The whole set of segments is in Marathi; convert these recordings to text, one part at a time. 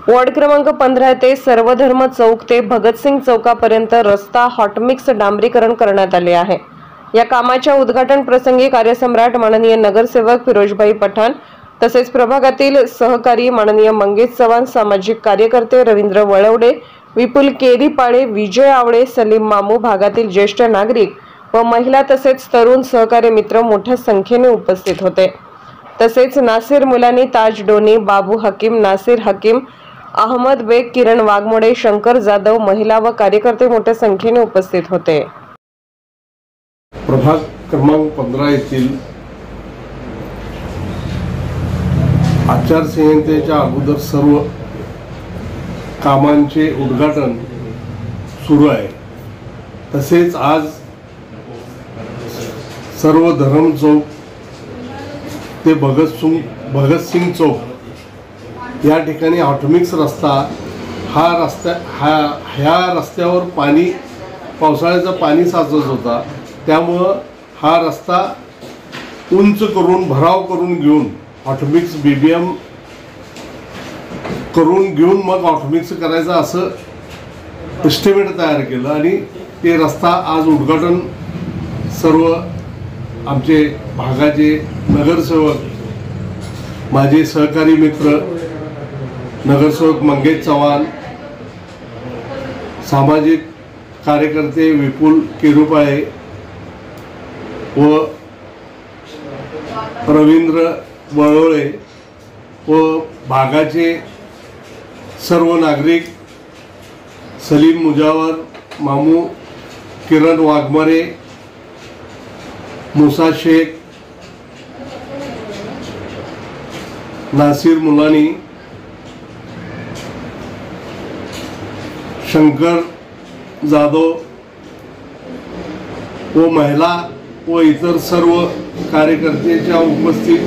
वॉर्ड क्रमांक 15 ते सर्वधर्म चौक ते भगतसिंग चौकापर्यंत रस्ता हॉटमिक्स डांबरीकरण करण्यात आले आहे। या कामाच्या उद्घाटन प्रसंगी कार्यसम्राट माननीय नगरसेवक फिरोजभाई पठाण तसेच प्रभागातील सहकारी माननीय मंगेश चव्हाण, सामाजिक कार्यकर्ते रवींद्र वळवडे, विपुल केरीपाळे, विजय आवळे, सलीम मामू, भागातील ज्येष्ठ नागरिक व महिला तसेच तरुण सहकारी मित्र मोठ्या संख्येने उपस्थित होते। तसेच नासिर मुलानी, ताज डोनी, बाबू हकीम, नासिर हकीम, अहमद बेग, किरण वाघमोडे, शंकर जाधव, महिला व कार्यकर्ते मोठ्या संख्येने उपस्थित होते। प्रभाग क्रमांक 15 येथील आचारसंहितेच्या अगोदर सर्व कामांचे उद्घाटन सुरू आहे। तसेच आज सर्व धर्म चौक ते भगतसिंग चौक या ठिकाणी हॉटमिक्स रस्ता ह्या रस्त्यावर पावसाळ्याचं पाणी साचत होता, त्यामुळं हा रस्ता उंच करून भराव करून घेऊन हॉटमिक्स BBM करून घेऊन मग हॉटमिक्स करायचं असं एस्टिमेट तयार केलं आणि ते रस्ता आज उद्घाटन सर्व आमचे भागाचे नगरसेवक, माझे सहकारी मित्र नगरसेवक मंगेश चव्हाण, सामाजिक कार्यकर्ते विपुल केरीपाळे व रवींद्र वळवडे व भागाचे सर्व नागरिक सलीम मुजावर, मामू, किरण वाघमारे, मुसा शेख, नासिर मुलानी, शंकर जाधव व महिला व इतर सर्व कार्यकर्त्यांच्या उपस्थित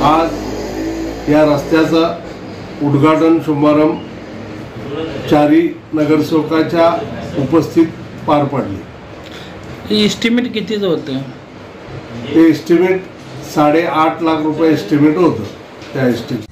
आज या रस्त्याचा उद्घाटन शुभारंभ चारी नगरसेवकाच्या उपस्थित पार पडले। हे एस्टिमेट कितीचं होतं? हे एस्टिमेट 8.5 लाख रुपये एस्टिमेट होतं। त्या एस्टिमेट